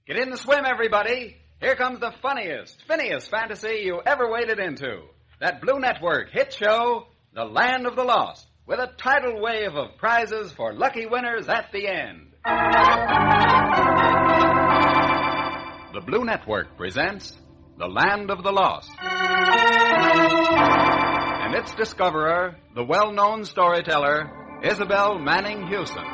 Get in the swim, everybody. Here comes the funniest fantasy you ever waded into. That Blue Network hit show, The Land of the Lost, with a tidal wave of prizes for lucky winners at the end. The Blue Network presents The Land of the Lost. And its discoverer, the well-known storyteller, Isabel Manning Hewson.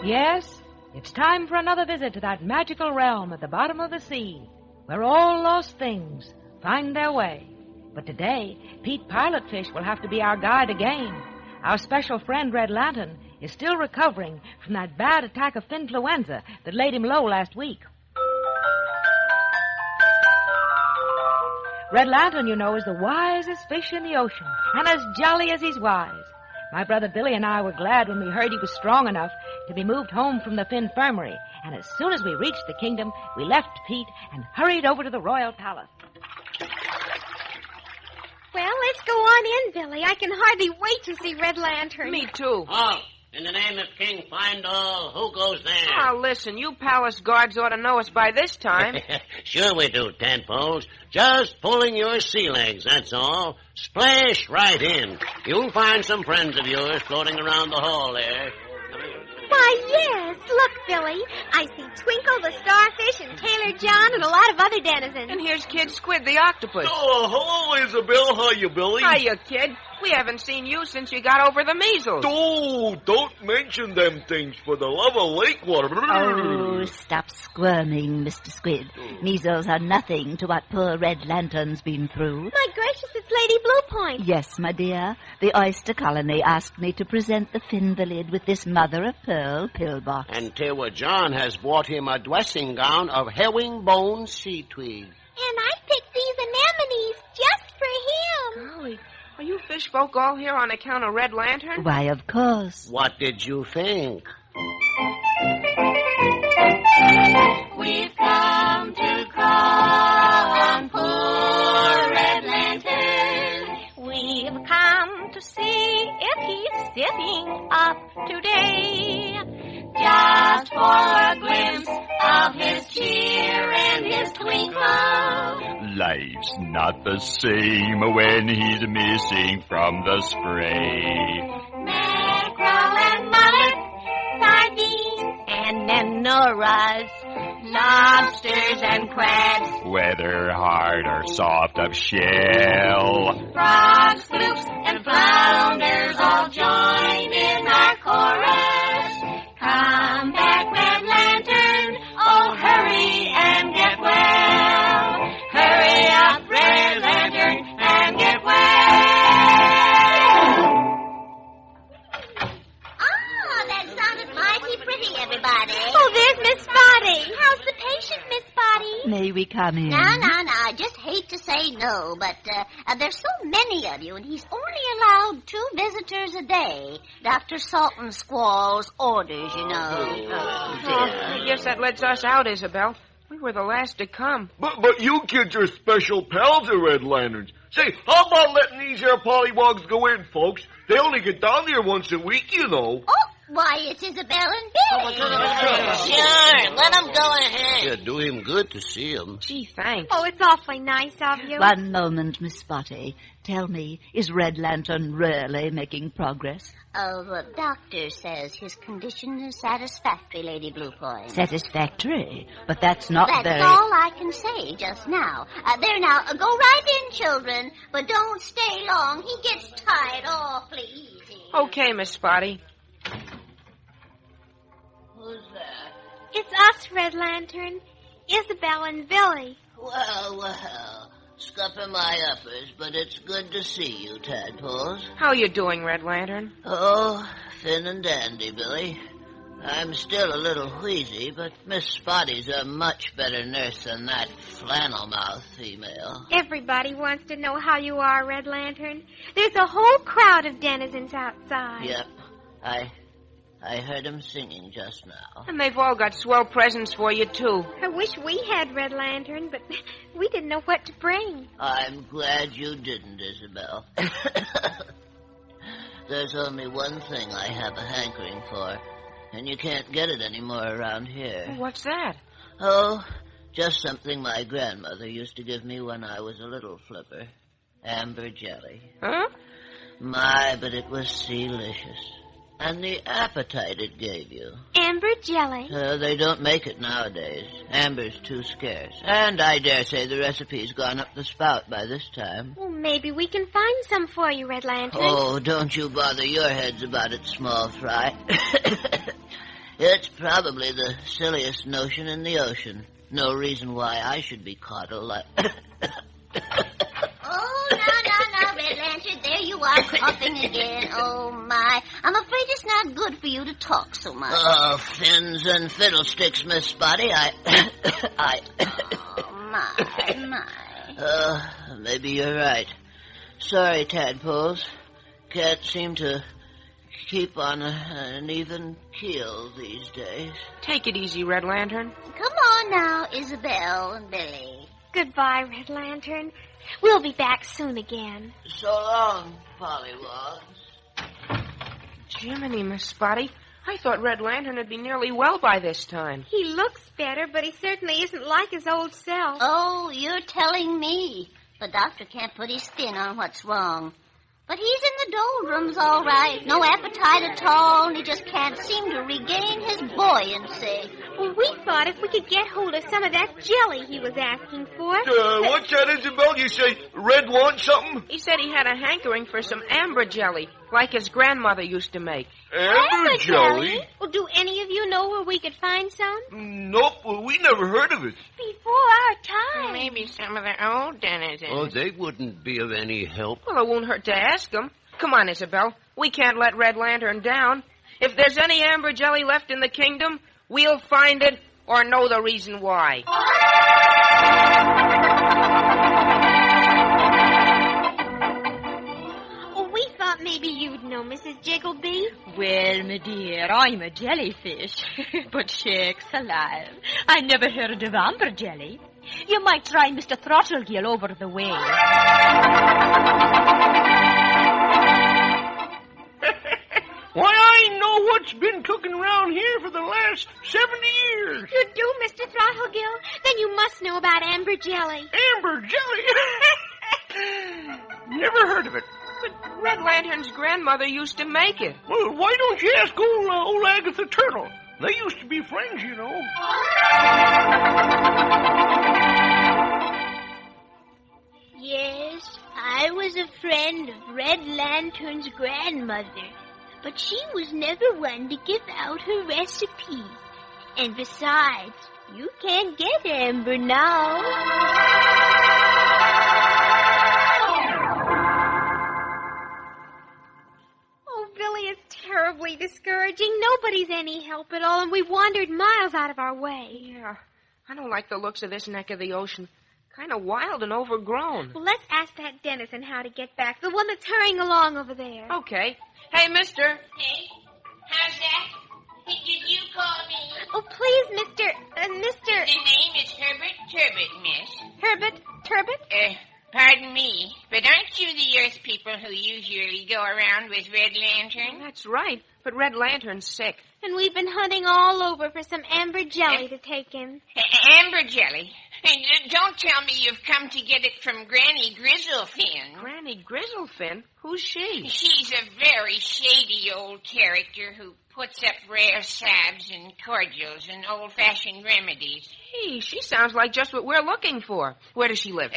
Yes, it's time for another visit to that magical realm at the bottom of the sea, where all lost things find their way. But today, Pete Pilotfish will have to be our guide again. Our special friend, RedLantern, is still recovering from that bad attack of influenza that laid him low last week. RedLantern, you know, is the wisest fish in the ocean, and as jolly as he's wise. My brother Billy and I were glad when we heard he was strong enough to be moved home from the Finfirmary, and as soon as we reached the kingdom, we left Pete and hurried over to the royal palace. Well, let's go on in, Billy. I can hardly wait to see RedLantern. Me too. Oh, in the name of King Findall, who goes there? Oh, listen, you palace guards ought to know us by this time. Sure we do, Tadpoles. Just pulling your sea legs, that's all. Splash right in. You'll find some friends of yours floating around the hall there. Why, yes. Look, Billy. I see Twinkle the starfish and Tailor John and a lot of other denizens. And here's Kid Squid the octopus. Oh, hello, Isabel. Hiya, Billy. Hiya, kid. We haven't seen you since you got over the measles. Oh, don't mention them things for the love of lake water. Oh, stop squirming, Mr. Squid. Measles are nothing to what poor RedLantern's been through. My gracious, it's Lady Blue Point. Yes, my dear. The oyster colony asked me to present the Finvalid with this mother-of-pearl pillbox. And Tailor John has bought him a dressing gown of herringbone sea twig. And I picked these anemones just for him. Golly, are you fish folk all here on account of RedLantern? Why, of course. What did you think? We've come to call on poor RedLantern. We've come to see if he's sitting up today. Just for a glimpse of his cheer and his twinkle. Life's not the same when he's missing from the spray. Mackerel and mullet, sardines And Menoras. lobsters and crabs, Whether hard or soft of shell. frogs, flukes, and flounders all join in our chorus. Come back, RedLantern, oh hurry and get well. Hurry up, RedLantern, and get well. Oh, that sounded mighty pretty, everybody. Oh, there's Miss Spotty. How's the patient, Miss Spotty? May we come in? No. I just hate to say no, but there's so many of you, and he's only allowed 2 visitors a day. Dr. Salton Squall's orders, you know. I guess that lets us out, Isabel. We were the last to come. But you kids are special pals of Red Lanterns. Say, how about letting these here pollywogs go in, folks? They only get down here once a week, you know. Oh, why, it's Isabel and Billy. Sure, let him go ahead. Yeah, do him good to see him. Gee, thanks. Oh, it's awfully nice of you. One moment, Miss Spotty. Tell me, is RedLantern really making progress? The doctor says his condition is satisfactory, Lady Blue Point. Satisfactory, but that's not That's very... all I can say just now. There now, go right in, children, but don't stay long. He gets tired awfully easy. Okay, Miss Spotty. Who's that? It's us, RedLantern. Isabel and Billy. Well. Scupper my uppers, but it's good to see you, Tadpoles. How you doing, RedLantern? Oh, thin and dandy, Billy. I'm still a little wheezy, but Miss Spotty's a much better nurse than that flannel-mouth female. Everybody wants to know how you are, Red Lantern. There's a whole crowd of denizens outside. Yep. I heard 'em singing just now. And they've all got swell presents for you, too. I wish we had Red Lantern, but we didn't know what to bring. I'm glad you didn't, Isabel. There's only one thing I have a hankering for, and you can't get it anymore around here. What's that? Oh, just something my grandmother used to give me when I was a little flipper. Amber jelly. Huh? My, but it was delicious. And the appetite it gave you. Amber jelly? They don't make it nowadays. Amber's too scarce. And I dare say the recipe's gone up the spout by this time. Well, maybe we can find some for you, Red Lantern. Oh, don't you bother your heads about it, small fry. It's probably the silliest notion in the ocean. No reason why I should be coddled like... Oh, now, Red Lantern, there you are coughing again. Oh, my. I'm afraid it's not good for you to talk so much. Oh, fins and fiddlesticks, Miss Spotty. Oh, my. Maybe you're right. Sorry, tadpoles. Can't seem to keep on an even keel these days. Take it easy, Red Lantern. Come on now, Isabel and Billy. Goodbye, Red Lantern. We'll be back soon again. So long, Pollywogs. Jiminy, Miss Spotty. I thought Red Lantern would be nearly well by this time. He looks better, but he certainly isn't like his old self. Oh, you're telling me. The doctor can't put his spin on what's wrong. But he's in the doldrums, all right. No appetite at all, and he just can't seem to regain his buoyancy. Well, we thought if we could get hold of some of that jelly he was asking for. What's that, Isabel? You say Red wants something? He said he had a hankering for some amber jelly, like his grandmother used to make. Amber jelly? Well, do any of you know where we could find some? Nope, we never heard of it. Before our time. Maybe some of the old denizens. Oh, they wouldn't be of any help. Well, it won't hurt to ask them. Come on, Isabel. We can't let Red Lantern down. If there's any amber jelly left in the kingdom, we'll find it or know the reason why. Oh, we thought maybe you'd know, Mrs. Jiggleby. Well, my dear, I'm a jellyfish. But shakes alive. I never heard of amber jelly. You might try Mr. Throttlegill over the way. Why, I know what's been cooking around here for the last 70 years. You do, Mr. Throttlegill? Then you must know about amber jelly. Amber jelly? Never heard of it. But Red Lantern's grandmother used to make it. Well, why don't you ask old Agatha Turtle? They used to be friends, you know. Yes, I was a friend of Red Lantern's grandmother, but she was never one to give out her recipe. And besides, you can't get amber now. Oh, Billy, it's terribly discouraging. Nobody's any help at all, and we've wandered miles out of our way. Yeah, I don't like the looks of this neck of the ocean. Kind of wild and overgrown. Well, let's ask that denizen how to get back, the one that's hurrying along over there. Okay. Hey, mister. Hey, how's that? Did you call me? Oh, please, Mr. The name is Herbert Turbot, miss. Herbert Turbot? Pardon me, but aren't you the Earth people who usually go around with Red Lantern? That's right, but Red Lantern's sick. And we've been hunting all over for some amber jelly to take him. Amber jelly? Don't tell me you've come to get it from Granny Grizzlefin. Granny Grizzlefin? Who's she? She's a very shady old character who puts up rare salves and cordials and old-fashioned remedies. Hey, she sounds like just what we're looking for. Where does she live?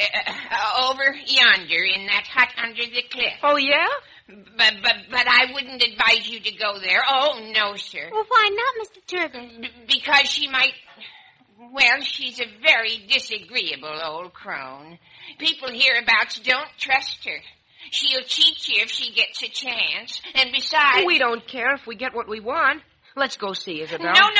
Over yonder in that hut under the cliff. Oh, yeah? But I wouldn't advise you to go there. Oh, no, sir. Well, why not, Mr. Turbot? Because she might... Well, she's a very disagreeable old crone. People hereabouts don't trust her. She'll cheat you if she gets a chance. And besides... We don't care if we get what we want. Let's go see, Isabel. No,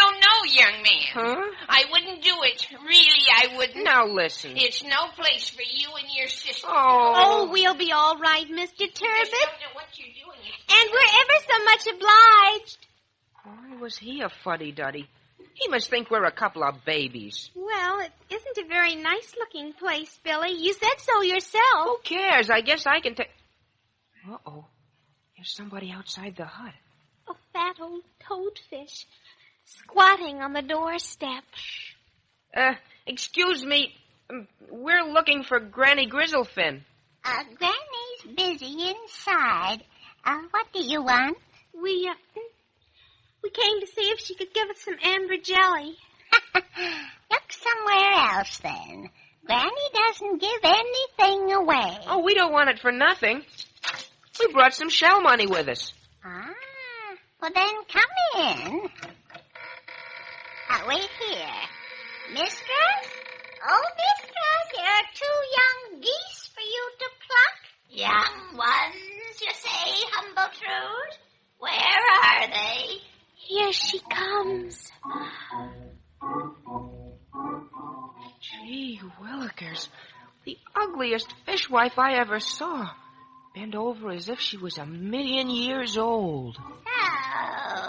young man. Huh? I wouldn't do it. Really, I wouldn't. Now listen. It's no place for you and your sister. Oh, we'll be all right, Mr. You just Turbot. don't know what you're doing. And we're ever so much obliged. Why was he a fuddy-duddy? He must think we're a couple of babies. Well, it isn't a very nice-looking place, Billy. You said so yourself. Who cares? I guess I can take... Uh-oh. There's somebody outside the hut. A fat old toadfish squatting on the doorstep. Excuse me. We're looking for Granny Grizzlefin. Granny's busy inside. What do you want? We came to see if she could give us some amber jelly. Look somewhere else, then. Granny doesn't give anything away. Oh, we don't want it for nothing. We brought some shell money with us. Well, then come in. Wait here. Mistress? Oh, mistress, here are 2 young geese for you to pluck. Young ones, you say, Humble Trude? Where are they? Here she comes. Gee willikers. The ugliest fishwife I ever saw. Bent over as if she was 1,000,000 years old. So,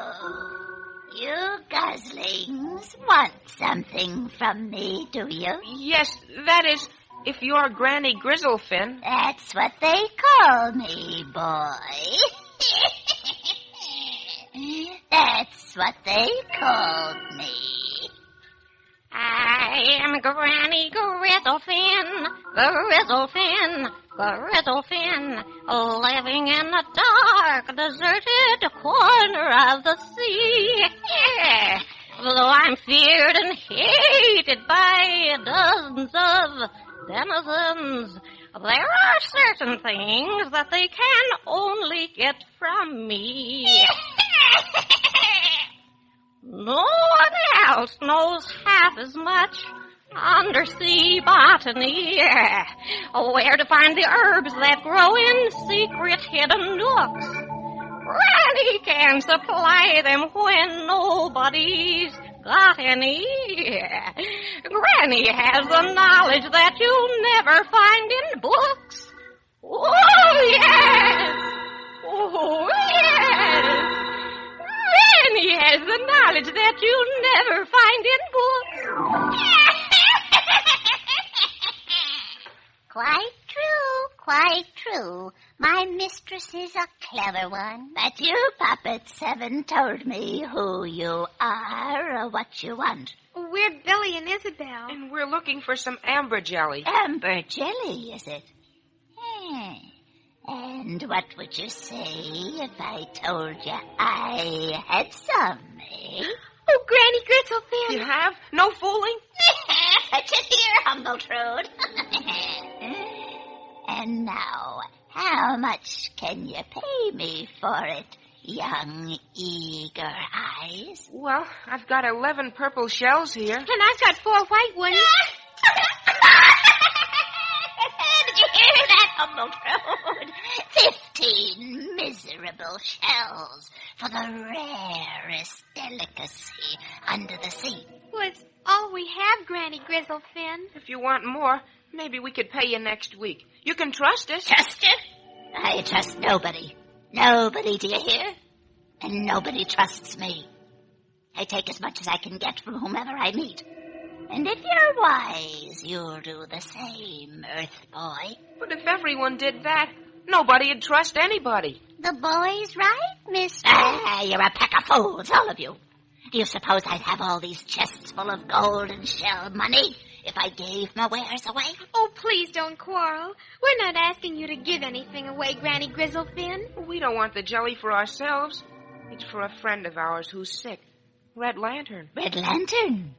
you goslings want something from me, do you? Yes, that is, if you're Granny Grizzlefin. That's what they call me, boy. That's what they called me. I am Granny Grizzlefin, Grizzlefin, living in a dark, deserted corner of the sea. Though I'm feared and hated by dozens of denizens, there are certain things that they can only get from me. No one else knows half as much undersea botany. Where to find the herbs that grow in secret hidden nooks. Granny can supply them when nobody's got any. Granny has the knowledge that you'll never find in books. Oh, yes! Oh, yes! Granny has the knowledge that you'll never find in books. Quite true. My mistress is a clever one. But you puppets haven't told me who you are or what you want. We're Billy and Isabel. And we're looking for some amber jelly. Amber jelly, is it? And what would you say if I told you I had some, eh? Oh, Granny Grizzlefin. You have? No fooling? Just here, Humble Trude. And now, how much can you pay me for it, young eager eyes? Well, I've got 11 purple shells here. And I've got 4 white ones. Did you hear that, Humble Trude? 15 miserable shells for the rarest delicacy under the sea. Well, it's all we have, Granny Grizzlefin. If you want more, maybe we could pay you next week. You can trust us. Trust you? I trust nobody. Nobody, do you hear? And nobody trusts me. I take as much as I can get from whomever I meet. And if you're wise, you'll do the same, Earth Boy. But if everyone did that, nobody'd trust anybody. The boy's right, mister. You're a pack of fools, all of you. Do you suppose I'd have all these chests full of gold and shell money if I gave my wares away? Oh, please don't quarrel. We're not asking you to give anything away, Granny Grizzlefin. We don't want the jelly for ourselves. It's for a friend of ours who's sick. RedLantern. RedLantern?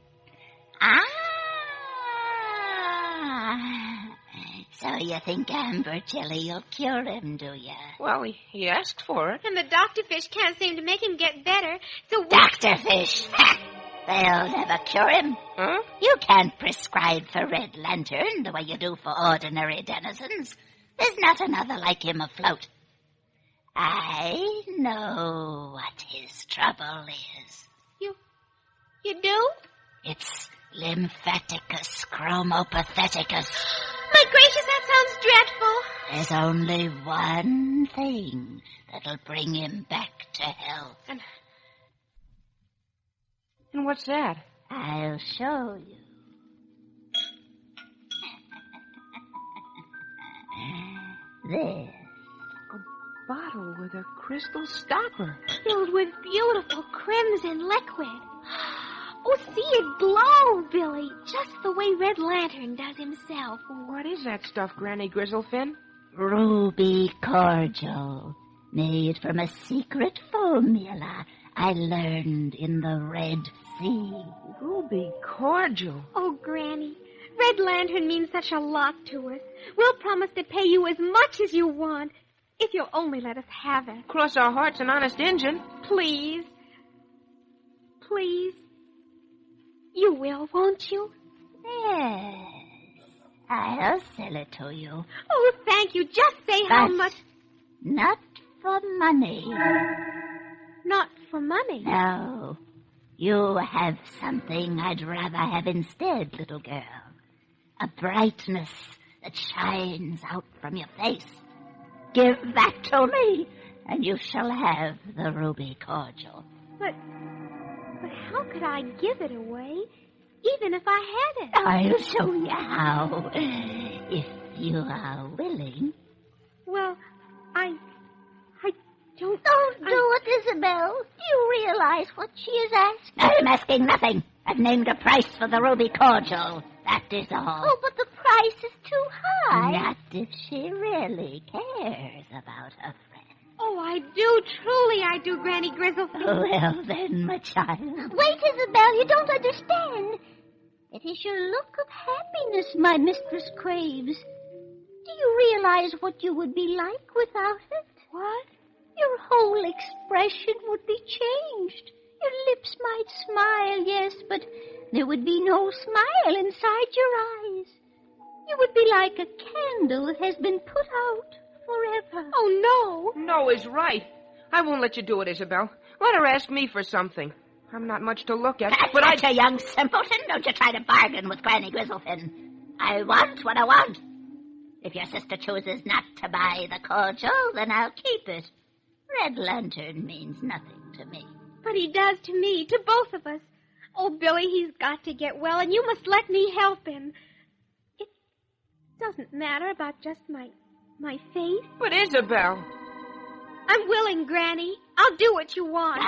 So you think amber jelly'll cure him, do you? Well, he asked for it. And the doctor fish can't seem to make him get better, so... Doctor fish? They'll never cure him. Huh? You can't prescribe for RedLantern the way you do for ordinary denizens. There's not another like him afloat. I know what his trouble is. You do? It's lymphaticus chromopatheticus. My gracious, that sounds dreadful. There's only one thing that'll bring him back to health. And what's that? I'll show you. This. Bottle with a crystal stopper. Filled with beautiful crimson liquid. Oh, see it glow, Billy. Just the way Red Lantern does himself. What is that stuff, Granny Grizzlefin? Ruby Cordial, made from a secret formula I learned in the Red Sea. Ruby Cordial? Oh, Granny, Red Lantern means such a lot to us. We'll promise to pay you as much as you want, if you'll only let us have it. Cross our hearts, an honest Injun. Please. Please. You will, won't you? Yes, I'll sell it to you. Oh, thank you. Just say how But much. not for money. Not for money. No, you have something I'd rather have instead, little girl. A brightness that shines out from your face. Give that to me, and you shall have the Ruby Cordial. But how could I give it away, even if I had it? I'll show you how, if you are willing. Well, I don't... Don't do it, Isabel. Do you realize what she is asking? I'm asking nothing. I've named a price for the Ruby Cordial. That is all. Oh, but the price is too high. Not if she really cares about her friend. Oh, I do. Truly I do, Granny Grizzlefin. Well, then, my child. Wait, Isabel, you don't understand. It is your look of happiness my mistress craves. Do you realize what you would be like without it? What? Your whole expression would be changed. Your lips might smile, yes, but there would be no smile inside your eyes. You would be like a candle that has been put out forever. Oh, no. No is right. I won't let you do it, Isabel. Let her ask me for something. I'm not much to look at, but That's a young simpleton. Don't you try to bargain with Granny Grizzlefin. I want what I want. If your sister chooses not to buy the cordial, then I'll keep it. Red Lantern means nothing to me. But he does to me, to both of us. Oh, Billy, he's got to get well, and you must let me help him. It doesn't matter about just my fate. But Isabel... I'm willing, Granny. I'll do what you want.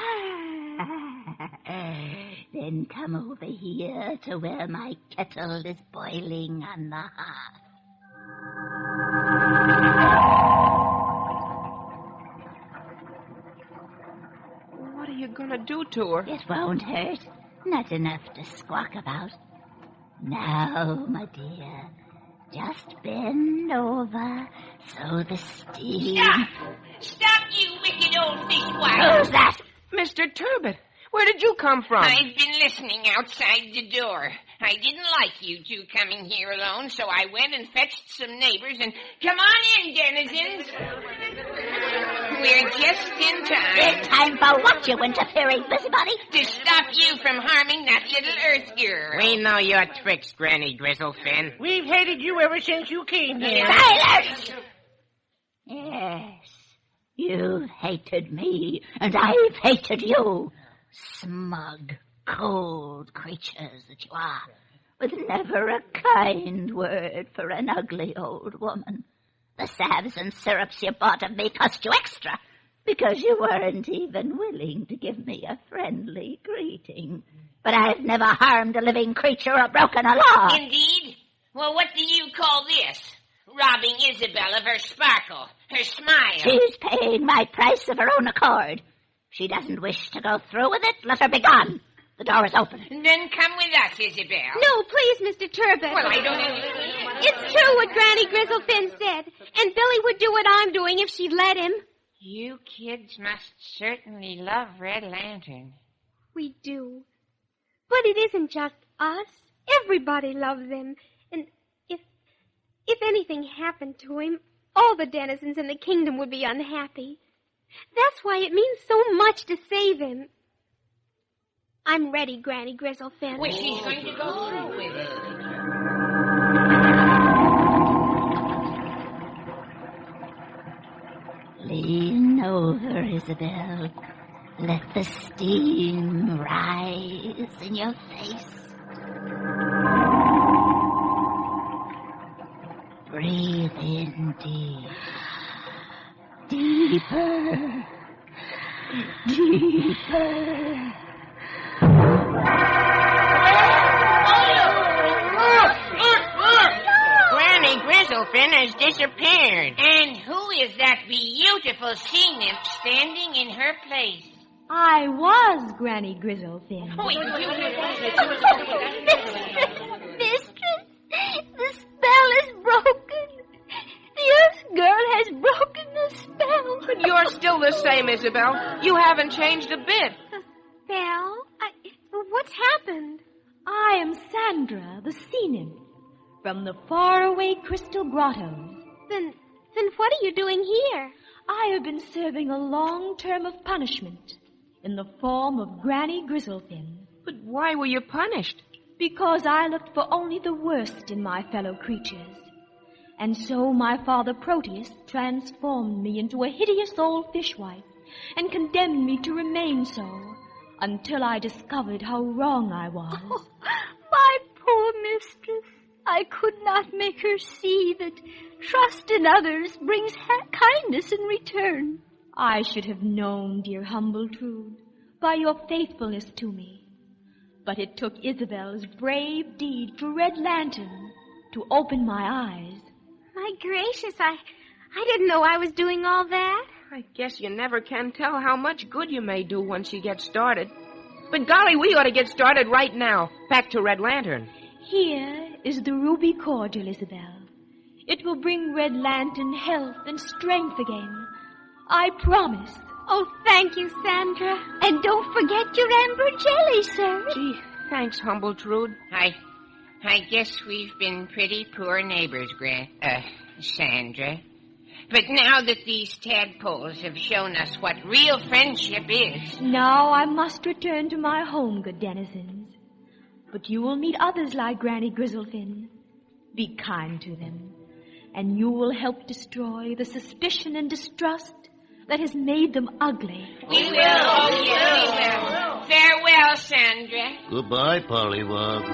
Then come over here to where my kettle is boiling on the hearth. What are you going to do to her? It won't hurt. Not enough to squawk about. Now, my dear, just bend over so the steam... Stop, you wicked old fishwife. Who's that? Mr. Turbot, where did you come from? I've been listening outside the door. I didn't like you two coming here alone, so I went and fetched some neighbors and... Come on in, denizens. We're just in time. In time for what, you interfering busybody? To stop you from harming that little Earth girl. We know your tricks, Granny Grizzlefin. We've hated you ever since you came here. Silence! Yes, you've hated me, and I've hated you. Smug, cold creatures that you are, with never a kind word for an ugly old woman. The salves and syrups you bought of me cost you extra, because you weren't even willing to give me a friendly greeting. But I've never harmed a living creature or broken a law. Indeed? Well, what do you call this? Robbing Isabel of her sparkle, her smile. She's paying my price of her own accord. She doesn't wish to go through with it. Let her be gone. The door is open. Then come with us, Isabel. No, please, Mr. Turbot. Well, I don't... It's true what Granny Grizzlefin said, and Billy would do what I'm doing if she'd let him. You kids must certainly love Red Lantern. We do. But it isn't just us. Everybody loves him. And if anything happened to him, all the denizens in the kingdom would be unhappy. That's why it means so much to save him. I'm ready, Granny Grizzlefin. Well, she's going to go through with it. Lean over, Isabel. Let the steam rise in your face. Breathe in deep. Deeper. Deeper. Granny Grizzlefin has disappeared. And who is that beautiful sea nymph standing in her place? I was Granny Grizzlefin. Mistress, the spell is broken. The Earth Girl has broken the spell. But you're still the same, Isabel. You haven't changed a bit. Spell? What's happened? I am Sandra, the sea nymph, from the faraway crystal grottos. Then what are you doing here? I have been serving a long term of punishment in the form of Granny Grizzlefin. But why were you punished? Because I looked for only the worst in my fellow creatures. And so my father Proteus transformed me into a hideous old fishwife and condemned me to remain so until I discovered how wrong I was. Oh, my poor mistress. I could not make her see that trust in others brings kindness in return. I should have known, dear humble Trude, by your faithfulness to me. But it took Isabel's brave deed for RedLantern to open my eyes. My gracious, I didn't know I was doing all that. I guess you never can tell how much good you may do once you get started. But golly, we ought to get started right now. Back to RedLantern. Here is the ruby cordial, Isabel. It will bring RedLantern health and strength again. I promise. Oh, thank you, Sandra. And don't forget your amber jelly, sir. Gee, thanks, humble Trude. I guess we've been pretty poor neighbors, Sandra. But now that these tadpoles have shown us what real friendship is... Now I must return to my home, good denizens. But you will meet others like Granny Grizzlefin. Be kind to them, and you will help destroy the suspicion and distrust that has made them ugly. We will, oh yes, we will. Farewell, Sandra. Goodbye, Pollywog.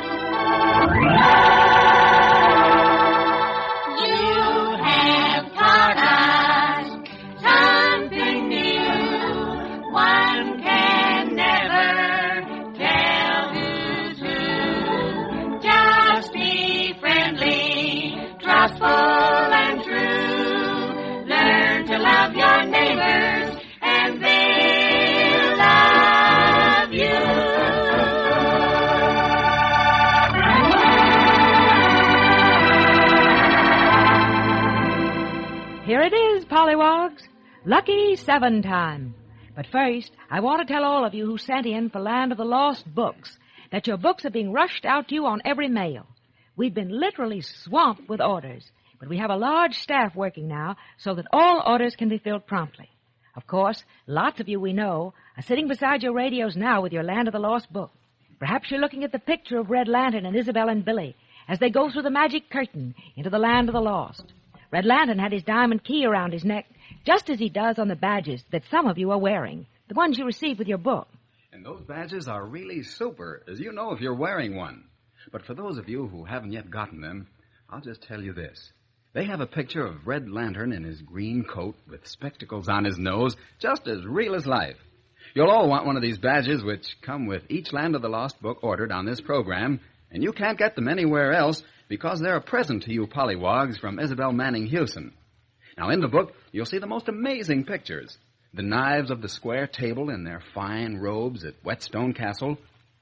You have taught us something new. One can never tell who's who. Just be friendly, trustful, and true. Learn to love your neighbors, and they'll love you. Here it is, Pollywogs. Lucky 7 time. But first, I want to tell all of you who sent in for Land of the Lost books that your books are being rushed out to you on every mail. We've been literally swamped with orders, but we have a large staff working now so that all orders can be filled promptly. Of course, lots of you we know are sitting beside your radios now with your Land of the Lost book. Perhaps you're looking at the picture of RedLantern and Isabel and Billy as they go through the magic curtain into the Land of the Lost. RedLantern had his diamond key around his neck, just as he does on the badges that some of you are wearing, the ones you received with your book. And those badges are really super, as you know if you're wearing one. But for those of you who haven't yet gotten them, I'll just tell you this. They have a picture of RedLantern in his green coat with spectacles on his nose, just as real as life. You'll all want one of these badges, which come with each Land of the Lost book ordered on this program, and you can't get them anywhere else because they're a present to you pollywogs from Isabel Manning Hewson. Now, in the book, you'll see the most amazing pictures. The knives of the square table in their fine robes at Whetstone Castle,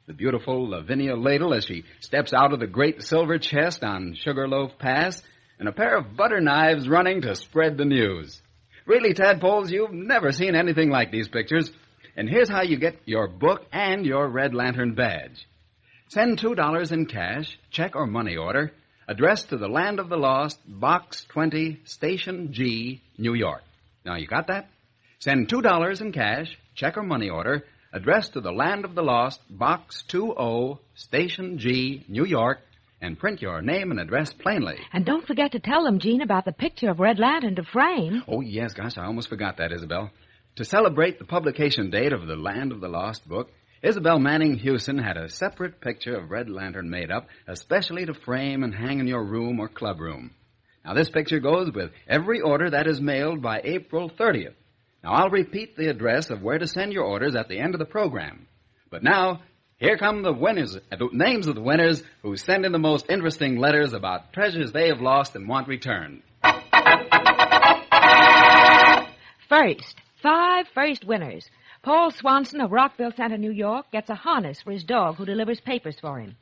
the beautiful Lavinia ladle as she steps out of the great silver chest on Sugarloaf Pass, and a pair of butter knives running to spread the news. Really, tadpoles, you've never seen anything like these pictures. And here's how you get your book and your RedLantern badge. Send $2 in cash, check or money order, addressed to the Land of the Lost, Box 20, Station G, New York. Now, you got that? Send $2 in cash, check or money order, addressed to the Land of the Lost, Box 20, Station G, New York, and print your name and address plainly. And don't forget to tell them, Gene, about the picture of Red Lantern to frame. Oh, yes, gosh, I almost forgot that, Isabel. To celebrate the publication date of the Land of the Lost book, Isabel Manning Hewson had a separate picture of Red Lantern made up, especially to frame and hang in your room or club room. Now, this picture goes with every order that is mailed by April 30th. Now, I'll repeat the address of where to send your orders at the end of the program. But now, here come the winners, the names of the winners who send in the most interesting letters about treasures they have lost and want returned. First, 5 first winners. Paul Swanson of Rockville Center, New York, gets a harness for his dog who delivers papers for him.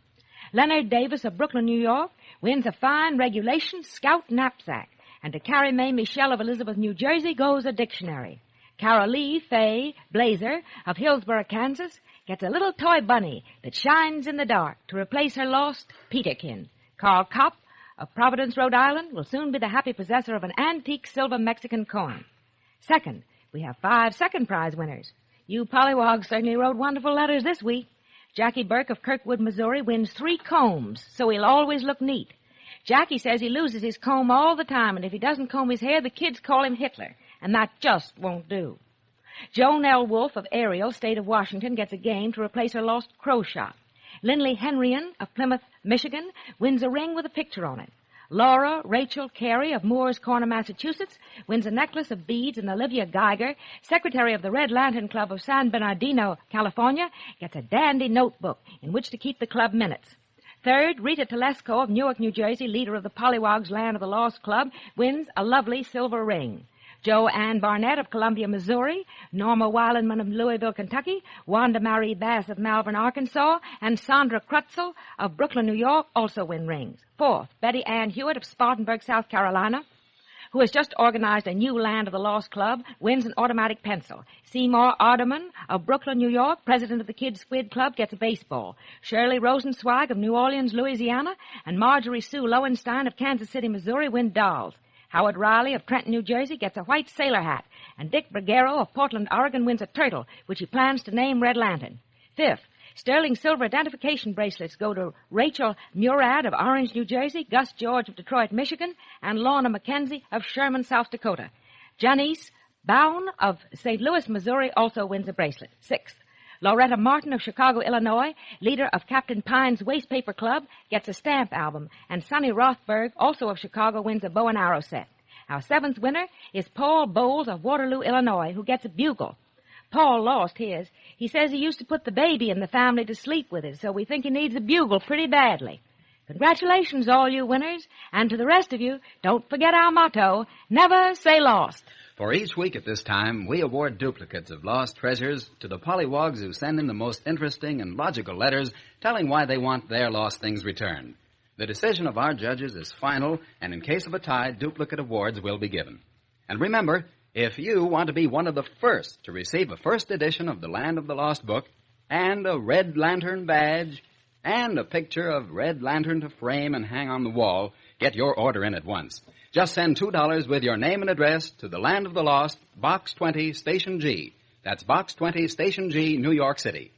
Leonard Davis of Brooklyn, New York, wins a fine regulation Scout knapsack. And to Carrie Mae Michelle of Elizabeth, New Jersey, goes a dictionary. Carol Lee Faye Blazer of Hillsborough, Kansas, gets a little toy bunny that shines in the dark to replace her lost Peterkin. Carl Kopp of Providence, Rhode Island, will soon be the happy possessor of an antique silver Mexican coin. Second, we have 5 second prize winners. You pollywogs certainly wrote wonderful letters this week. Jackie Burke of Kirkwood, Missouri, wins 3 combs, so he'll always look neat. Jackie says he loses his comb all the time, and if he doesn't comb his hair, the kids call him Hitler, and that just won't do. Joan L. Wolfe of Ariel, state of Washington, gets a game to replace her lost crow shot. Lindley Henrien of Plymouth, Michigan, wins a ring with a picture on it. Laura Rachel Carey of Moore's Corner, Massachusetts, wins a necklace of beads, and Olivia Geiger, secretary of the Red Lantern Club of San Bernardino, California, gets a dandy notebook in which to keep the club minutes. Third, Rita Telesco of Newark, New Jersey, leader of the Pollywogs Land of the Lost Club, wins a lovely silver ring. Jo Ann Barnett of Columbia, Missouri, Norma Weilandman of Louisville, Kentucky, Wanda Marie Bass of Malvern, Arkansas, and Sandra Krutzel of Brooklyn, New York also win rings. Fourth, Betty Ann Hewitt of Spartanburg, South Carolina, who has just organized a new Land of the Lost Club, wins an automatic pencil. Seymour Arderman of Brooklyn, New York, president of the Kids Squid Club, gets a baseball. Shirley Rosenzweig of New Orleans, Louisiana, and Marjorie Sue Lowenstein of Kansas City, Missouri, win dolls. Howard Riley of Trenton, New Jersey, gets a white sailor hat, and Dick Brigero of Portland, Oregon, wins a turtle, which he plans to name Red Lantern. Fifth, sterling silver identification bracelets go to Rachel Murad of Orange, New Jersey, Gus George of Detroit, Michigan, and Lorna McKenzie of Sherman, South Dakota. Janice Bowen of St. Louis, Missouri, also wins a bracelet. Sixth, Loretta Martin of Chicago, Illinois, leader of Captain Pine's Wastepaper Club, gets a stamp album, and Sonny Rothberg, also of Chicago, wins a bow and arrow set. Our 7th winner is Paul Bowles of Waterloo, Illinois, who gets a bugle. Paul lost his. He says he used to put the baby in the family to sleep with it, so we think he needs a bugle pretty badly. Congratulations, all you winners, and to the rest of you, don't forget our motto, never say lost. For each week at this time, we award duplicates of lost treasures to the pollywogs who send in the most interesting and logical letters telling why they want their lost things returned. The decision of our judges is final, and in case of a tie, duplicate awards will be given. And remember, if you want to be one of the first to receive a first edition of the Land of the Lost book, and a Red Lantern badge, and a picture of Red Lantern to frame and hang on the wall, get your order in at once. Just send $2 with your name and address to the Land of the Lost, Box 20, Station G. That's Box 20, Station G, New York City.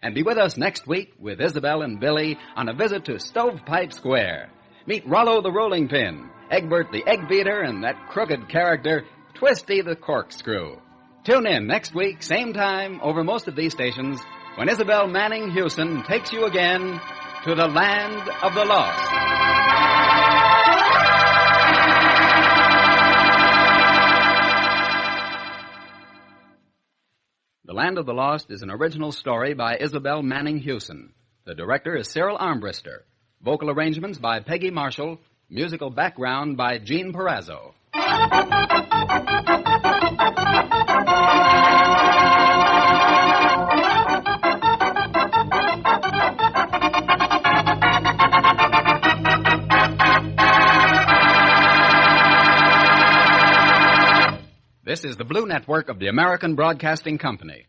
And be with us next week with Isabel and Billy on a visit to Stovepipe Square. Meet Rollo the Rolling Pin, Egbert the Egg Beater, and that crooked character, Twisty the Corkscrew. Tune in next week, same time, over most of these stations, when Isabel Manning Hewson takes you again to the Land of the Lost. The Land of the Lost is an original story by Isabel Manning Hewson. The director is Cyril Armbruster. Vocal arrangements by Peggy Marshall. Musical background by Gene Perazzo. This is the Blue Network of the American Broadcasting Company.